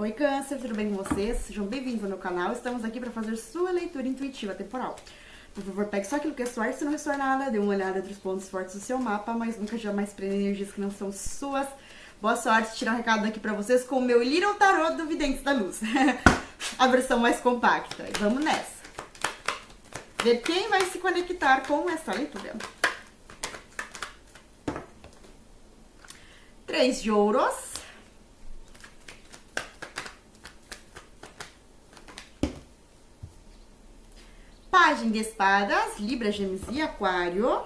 Oi Câncer, tudo bem com vocês? Sejam bem-vindos ao meu canal. Estamos aqui para fazer sua leitura intuitiva temporal. Por favor, pegue só aquilo que ressoar, se não ressoar nada, dê uma olhada entre os pontos fortes do seu mapa, mas nunca jamais prenda energias que não são suas. Boa sorte, tirar um recado aqui para vocês com o meu Little Tarot do Videntes da Luz. A versão mais compacta. E vamos nessa. Ver quem vai se conectar com essa leitura. 3 de ouros. Pagem de espadas, Libra, Gêmeos e Aquário.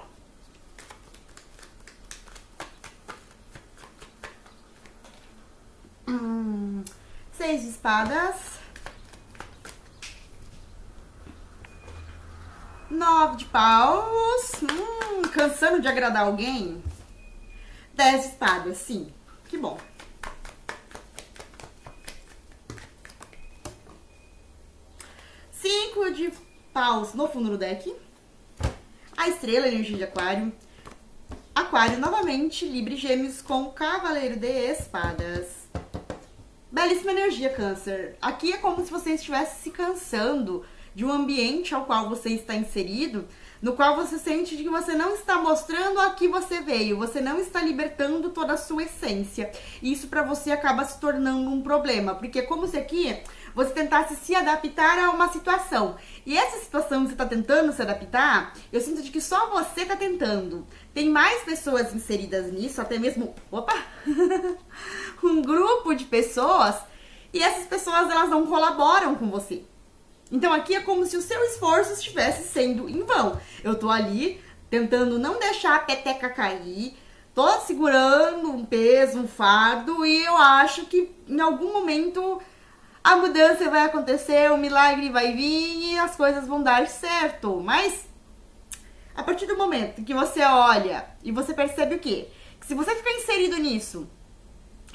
Seis de espadas. 9 de paus. Cansando de agradar alguém. 10 de espadas, sim. Que bom. 5 de paus no fundo do deck. A estrela, energia de Aquário. Aquário novamente, Libra e Gêmeos com Cavaleiro de Espadas. Belíssima energia, Câncer. Aqui é como se você estivesse se cansando de um ambiente ao qual você está inserido, no qual você sente que você não está mostrando a que você veio, você não está libertando toda a sua essência. E isso para você acaba se tornando um problema, porque é como se aqui você tentasse se adaptar a uma situação. E essa situação que você está tentando se adaptar, eu sinto de que só você está tentando. Tem mais pessoas inseridas nisso, até mesmo, um grupo de pessoas, e essas pessoas elas não colaboram com você. Então aqui é como se o seu esforço estivesse sendo em vão. Eu tô ali tentando não deixar a peteca cair, tô segurando um peso, um fardo, e eu acho que em algum momento a mudança vai acontecer, o milagre vai vir e as coisas vão dar certo. Mas a partir do momento que você olha e você percebe o quê? Que se você ficar inserido nisso,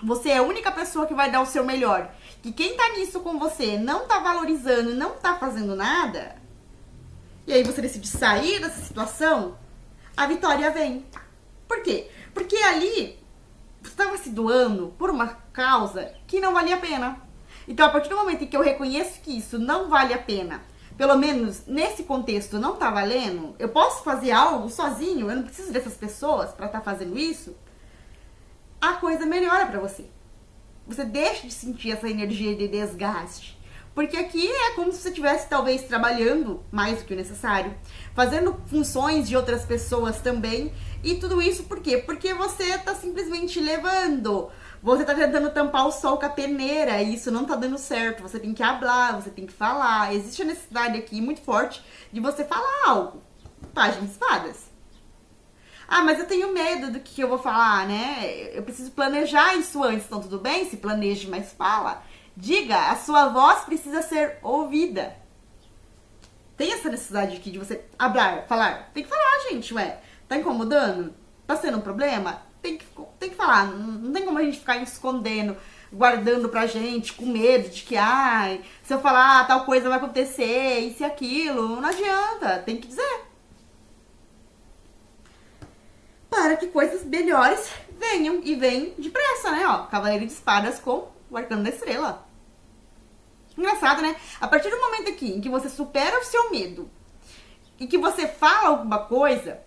você é a única pessoa que vai dar o seu melhor, que quem tá nisso com você não tá valorizando, não tá fazendo nada, e aí você decide sair dessa situação, a vitória vem. Por quê? Porque ali você estava se doando por uma causa que não valia a pena. Então, a partir do momento em que eu reconheço que isso não vale a pena, pelo menos nesse contexto não tá valendo, eu posso fazer algo sozinho, eu não preciso dessas pessoas para estar fazendo isso, a coisa melhora pra você. Você deixa de sentir essa energia de desgaste. Porque aqui é como se você estivesse talvez trabalhando mais do que o necessário, fazendo funções de outras pessoas também. E tudo isso por quê? Porque você tá simplesmente levando. Você tá tentando tampar o sol com a peneira e isso não tá dando certo. Você tem que hablar, você tem que falar. Existe a necessidade aqui muito forte de você falar algo. Página de espadas. Ah, mas eu tenho medo do que eu vou falar, né? Eu preciso planejar isso antes, então tudo bem? Se planeje, mas fala. Diga, a sua voz precisa ser ouvida. Tem essa necessidade aqui de você hablar, falar. Tem que falar, gente, ué. Tá incomodando? Tá sendo um problema? Tem que falar. Não tem como a gente ficar escondendo, guardando pra gente, com medo de que, ai, se eu falar tal coisa vai acontecer, isso e aquilo. Não adianta, tem que dizer. Para que coisas melhores venham, e vem depressa, né? Ó, Cavaleiro de Espadas com o Arcano da Estrela. Engraçado, né? A partir do momento aqui em que você supera o seu medo e que você fala alguma coisa,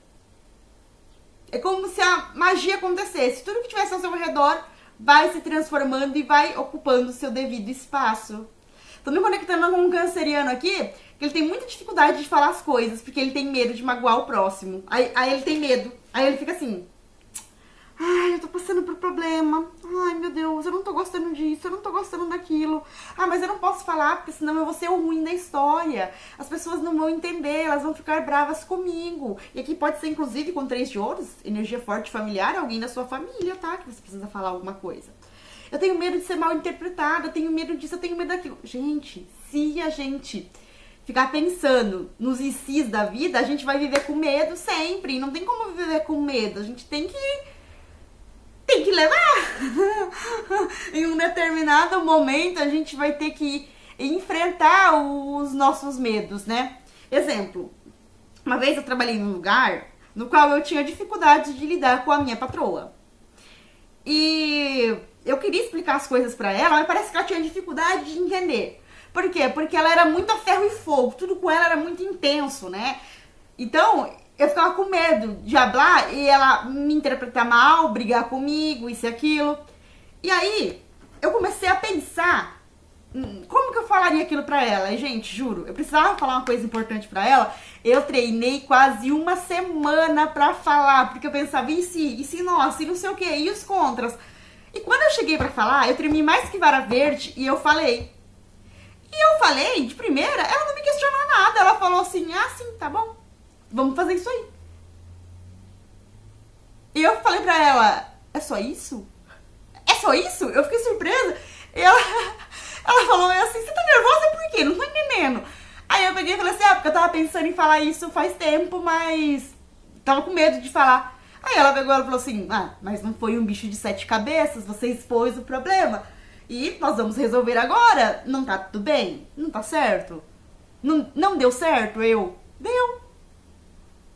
é como se a magia acontecesse. Tudo que tivesse ao seu redor vai se transformando e vai ocupando o seu devido espaço. Tô me conectando com um canceriano aqui, que ele tem muita dificuldade de falar as coisas, porque ele tem medo de magoar o próximo. Aí ele tem medo. Aí ele fica assim, ai, eu tô passando por problema. Ai, meu Deus, eu não tô gostando disso, eu não tô gostando daquilo. Ah, mas eu não posso falar, porque senão eu vou ser o ruim da história. As pessoas não vão entender, elas vão ficar bravas comigo. E aqui pode ser, inclusive, com 3 de ouros, energia forte familiar, alguém da sua família, tá? Que você precisa falar alguma coisa. Eu tenho medo de ser mal interpretada, eu tenho medo disso, eu tenho medo daquilo. Gente, se a gente ficar pensando nos ICs da vida, a gente vai viver com medo sempre. E não tem como viver com medo. A gente tem que levar. Em um determinado momento, a gente vai ter que enfrentar os nossos medos, né? Exemplo. Uma vez eu trabalhei num lugar no qual eu tinha dificuldade de lidar com a minha patroa. E eu queria explicar as coisas pra ela, mas parece que ela tinha dificuldade de entender. Por quê? Porque ela era muito a ferro e fogo, tudo com ela era muito intenso, né? Então, eu ficava com medo de hablar e ela me interpretar mal, brigar comigo, isso e aquilo. E aí, eu comecei a pensar como que eu falaria aquilo pra ela. E, gente, juro, eu precisava falar uma coisa importante pra ela. Eu treinei quase uma semana pra falar, porque eu pensava, e se nossa, e não sei o que, e os contras. E quando eu cheguei pra falar, eu tremi mais que vara verde e eu falei. E eu falei, de primeira, ela não me questionou nada. Ela falou assim, ah, sim, tá bom, vamos fazer isso aí. E eu falei pra ela, é só isso? É só isso? Eu fiquei surpresa. E ela falou assim, você tá nervosa por quê? Não tô entendendo. Aí eu peguei e falei assim, porque eu tava pensando em falar isso faz tempo, mas tava com medo de falar. Aí ela pegou e falou assim, mas não foi um bicho de 7 cabeças, você expôs o problema. E nós vamos resolver agora. Não tá tudo bem? Não tá certo? Não deu certo? Deu.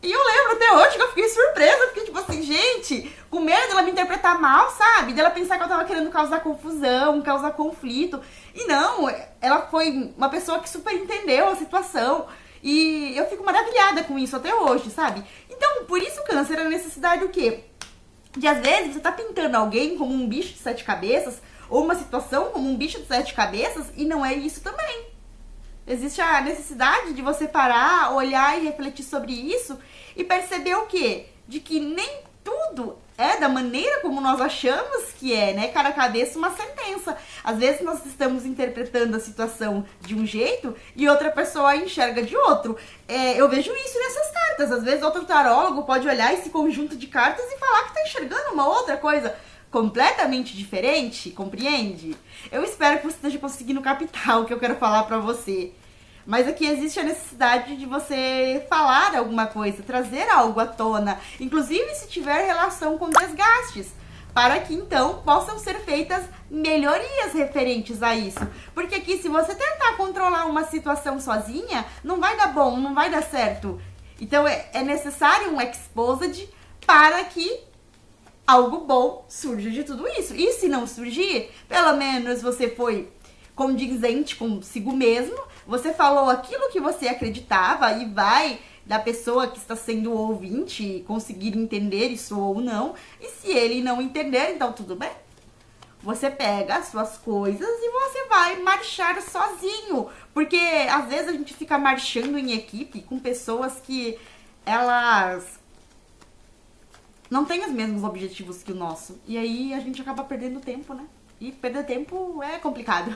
E eu lembro até hoje que eu fiquei surpresa, porque tipo assim, gente, com medo dela me interpretar mal, sabe? Dela pensar que eu tava querendo causar confusão, causar conflito. E não, ela foi uma pessoa que super entendeu a situação. E eu fico maravilhada com isso até hoje, sabe? Então, por isso, Câncer, a necessidade o quê? De às vezes você tá pintando alguém como um bicho de 7 cabeças, ou uma situação como um bicho de 7 cabeças, e não é isso também. Existe a necessidade de você parar, olhar e refletir sobre isso e perceber o quê? De que nem tudo é da maneira como nós achamos que é, né? Cada cabeça uma sentença. Às vezes nós estamos interpretando a situação de um jeito e outra pessoa enxerga de outro. Eu vejo isso nessas cartas. Às vezes outro tarólogo pode olhar esse conjunto de cartas e falar que está enxergando uma outra coisa completamente diferente, compreende? Eu espero que você esteja conseguindo captar o que eu quero falar pra você. Mas aqui existe a necessidade de você falar alguma coisa, trazer algo à tona, inclusive se tiver relação com desgastes, para que então possam ser feitas melhorias referentes a isso. Porque aqui, se você tentar controlar uma situação sozinha, não vai dar bom, não vai dar certo. Então é necessário um exposed para que algo bom surja de tudo isso. E se não surgir, pelo menos você foi condizente consigo mesmo, você falou aquilo que você acreditava e vai da pessoa que está sendo ouvinte conseguir entender isso ou não. E se ele não entender, então tudo bem. Você pega as suas coisas e você vai marchar sozinho. Porque às vezes a gente fica marchando em equipe com pessoas que elas não têm os mesmos objetivos que o nosso. E aí a gente acaba perdendo tempo, né? E perder tempo é complicado.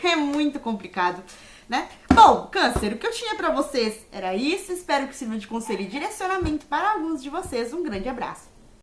É muito complicado, né? Bom, Câncer, o que eu tinha pra vocês era isso. Espero que sirva de conselho e direcionamento para alguns de vocês. Um grande abraço.